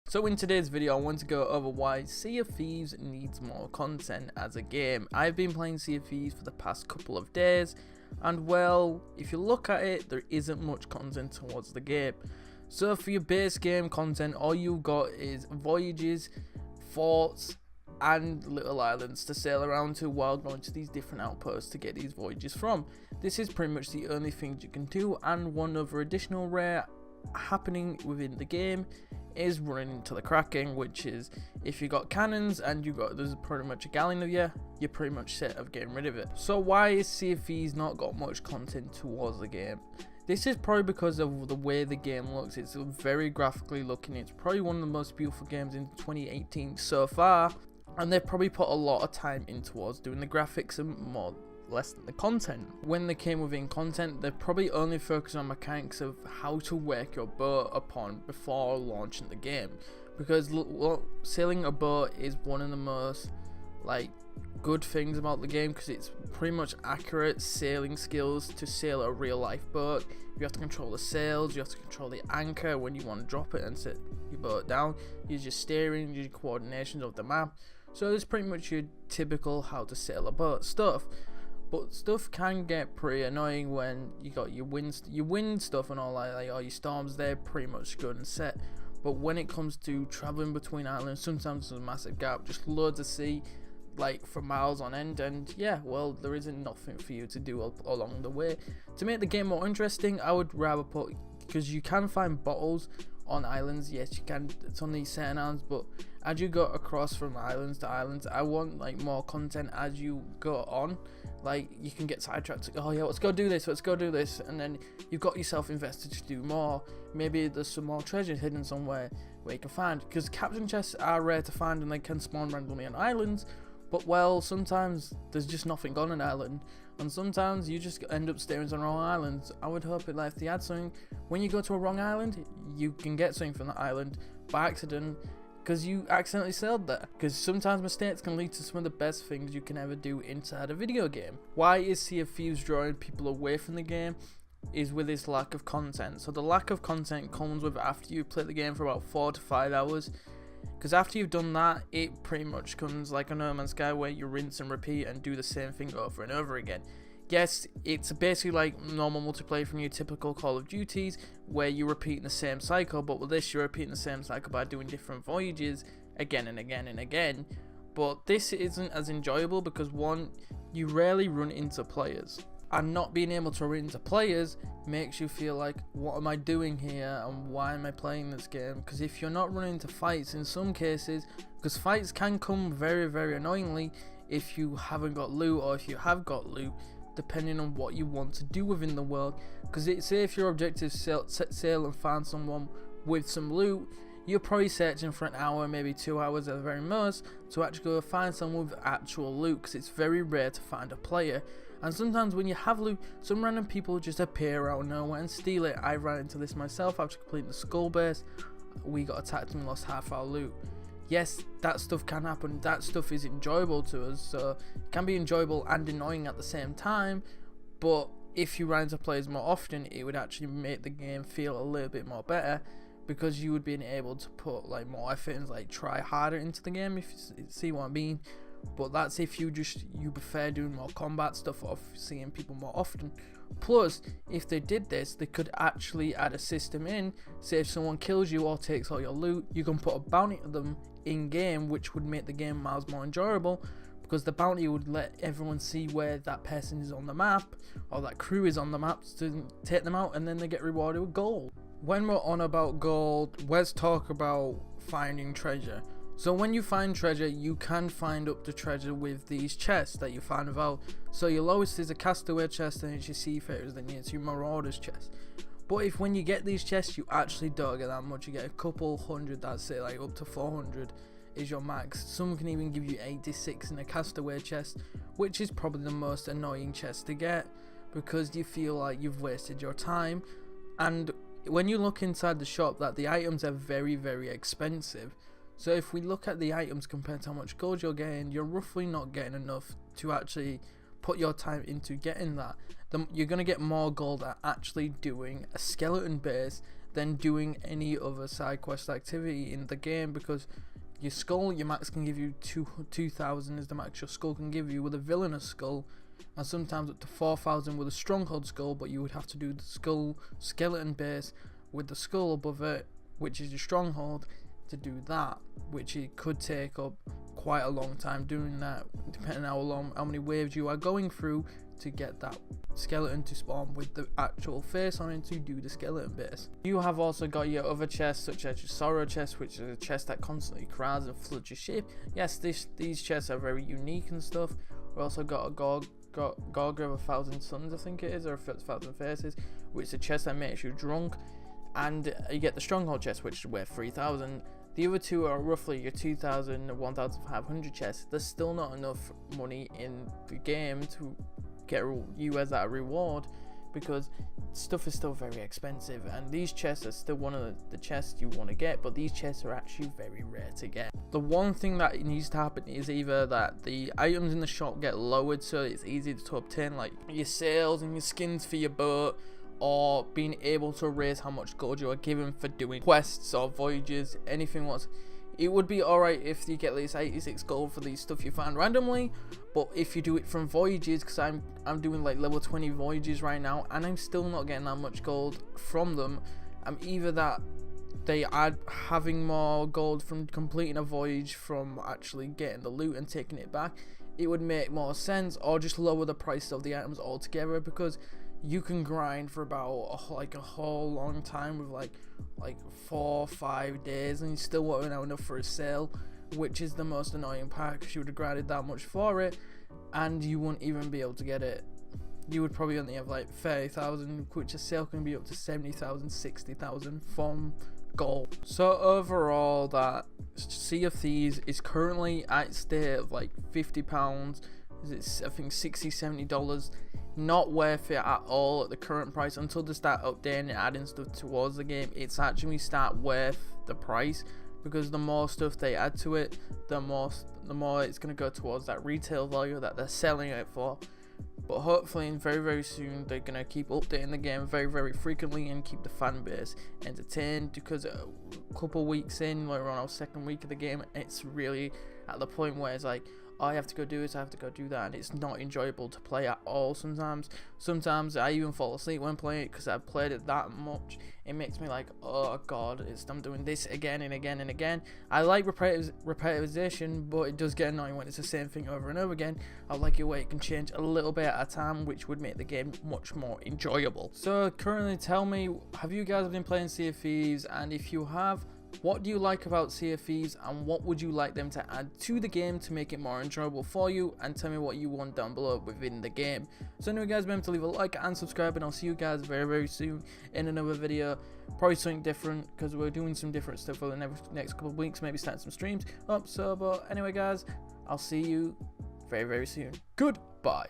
So in today's video, I want to go over why Sea of Thieves needs more content as a game. I've been playing Sea of Thieves for the past couple of days, and well, if you look at it, there isn't much content towards the game. So for your base game content, all you've got is voyages, forts, and little islands to sail around to while going to these different outposts to get these voyages from. This is pretty much the only thing you can do, and one other additional rare happening within the game is running into the Kraken, which is if you got cannons and there's pretty much a galleon of you're pretty much set of getting rid of it. So why is Sea of Thieves not got much content towards the game? This is probably because of the way the game looks. It's very graphically looking. It's probably one of the most beautiful games in 2018 so far, and they've probably put a lot of time in towards doing the graphics and less than the content. When they came within content, they're probably only focused on mechanics of how to work your boat upon before launching the game, because sailing a boat is one of the most good things about the game, because it's pretty much accurate sailing skills to sail a real life boat. You have to control the sails, you have to control the anchor when you want to drop it and set your boat down, use your steering, use your coordinations of the map. So it's pretty much your typical how to sail a boat stuff. But stuff can get pretty annoying when you got your wind stuff and all that, like all your storms, they're pretty much good and set. But when it comes to traveling between islands, sometimes there's a massive gap, just loads of sea, for miles on end, and yeah, well, there isn't nothing for you to do along the way. To make the game more interesting, I would rather put, because you can find bottles on islands, yes you can, it's on these certain islands, but as you go across from islands to islands, I want more content as you go on. You can get sidetracked, oh yeah, let's go do this, and then you've got yourself invested to do more. Maybe there's some more treasure hidden somewhere where you can find, because captain chests are rare to find and they can spawn randomly on islands, but well, sometimes there's just nothing on an island, and sometimes you just end up staring on wrong islands. I would hope if they had something, when you go to a wrong island, you can get something from the island by accident, because you accidentally sailed there, because sometimes mistakes can lead to some of the best things you can ever do inside a video game. Why is Sea of Thieves drawing people away from the game is with its lack of content. So the lack of content comes with after you play the game for about 4 to 5 hours, because after you've done that, it pretty much comes like a No Man's Sky where you rinse and repeat and do the same thing over and over again. Yes, it's basically like normal multiplayer from your typical Call of Duties where you're repeating the same cycle, but with this you're repeating the same cycle by doing different voyages again and again and again. But this isn't as enjoyable because one, you rarely run into players, and not being able to run into players makes you feel like, what am I doing here and why am I playing this game? Because if you're not running into fights in some cases, because fights can come very, very annoyingly if you haven't got loot, or if you have got loot, depending on what you want to do within the world. Because say if your objective is sail and find someone with some loot, you're probably searching for an hour, maybe 2 hours at the very most, to actually go find someone with actual loot, because it's very rare to find a player. And sometimes when you have loot, some random people just appear out of nowhere and steal it. I ran into this myself after completing the skull base. We got attacked and lost half our loot. Yes, that stuff can happen, that stuff is enjoyable to us, so it can be enjoyable and annoying at the same time, but if you ran into players more often, it would actually make the game feel a little bit more better, because you would be able to put more effort and try harder into the game, if you see what I mean. But that's if you prefer doing more combat stuff or seeing people more often. Plus, if they did this, they could actually add a system in, say if someone kills you or takes all your loot, you can put a bounty on them in game, which would make the game miles more enjoyable, because the bounty would let everyone see where that person is on the map, or that crew is on the map, to take them out, and then they get rewarded with gold. When we're on about gold, let's talk about finding treasure. So when you find treasure, you can find up the treasure with these chests that you find without. So your lowest is a castaway chest, and it's your seafarers, then it's your marauders chest. But when you get these chests, you actually don't get that much. You get a couple hundred, that's say up to 400 is your max. Some can even give you 86 in a castaway chest, which is probably the most annoying chest to get, because you feel like you've wasted your time. And when you look inside the shop, that the items are very, very expensive. So if we look at the items compared to how much gold you're getting, you're roughly not getting enough to actually put your time into getting that. You're going to get more gold at actually doing a skeleton base than doing any other side quest activity in the game, because your skull, your max can give you 2,000 is the max your skull can give you with a villainous skull, and sometimes up to 4,000 with a stronghold skull, but you would have to do the skull skeleton base with the skull above it, which is your stronghold, to do that, which it could take up quite a long time doing that, depending on how many waves you are going through to get that skeleton to spawn with the actual face on it to do the skeleton base. You have also got your other chests, such as your sorrow chest, which is a chest that constantly crowds and floods your ship. Yes, these chests are very unique and stuff. We also got a Gorga of 1,000 suns, I think it is, or 1,000 faces, which is a chest that makes you drunk. And you get the stronghold chest, which is worth 3,000. The other two are roughly your 2,000 and 1,500 chests. There's still not enough money in the game to get you as that reward, because stuff is still very expensive, and these chests are still one of the chests you want to get, but these chests are actually very rare to get. The one thing that needs to happen is either that the items in the shop get lowered so it's easy to obtain, like your sails and your skins for your boat, or being able to raise how much gold you are given for doing quests or voyages, anything else. It would be alright if you get at least 86 gold for these stuff you find randomly, but if you do it from voyages, because I'm doing like level 20 voyages right now, and I'm still not getting that much gold from them. Either that they add having more gold from completing a voyage from actually getting the loot and taking it back, it would make more sense, or just lower the price of the items altogether, because you can grind for about like a whole long time with like 4 or 5 days, and you still won't have enough for a sale, which is the most annoying part, because you would have grinded that much for it and you wouldn't even be able to get it. You would probably only have like 30,000, which a sale can be up to 70,000, 60,000 from gold. So overall, that Sea of Thieves is currently at state of like £50. It's, I think, $60-70. Not worth it at all at the current price until they start updating and adding stuff towards the game. It's actually start worth the price, because the more stuff they add to it, the more it's going to go towards that retail value that they're selling it for. But hopefully very soon they're going to keep updating the game very frequently and keep the fan base entertained, because a couple weeks in, we're on our second week of the game, it's really at the point where it's like, oh, I have to go do this, I have to go do that, and it's not enjoyable to play at all sometimes. Sometimes I even fall asleep when playing it, because I've played it that much. It makes me like, oh god, I'm doing this again and again and again. I like repetition, but it does get annoying when it's the same thing over and over again. I like it where it can change a little bit at a time, which would make the game much more enjoyable. So currently, tell me, have you guys been playing Sea of Thieves? And if you have, what do you like about Sea of Thieves, and what would you like them to add to the game to make it more enjoyable for you? And tell me what you want down below within the game. So anyway guys, remember to leave a like and subscribe, and I'll see you guys very soon in another video. Probably something different, because we're doing some different stuff for the next couple of weeks, maybe starting some streams up. So but anyway guys, I'll see you very soon. Goodbye.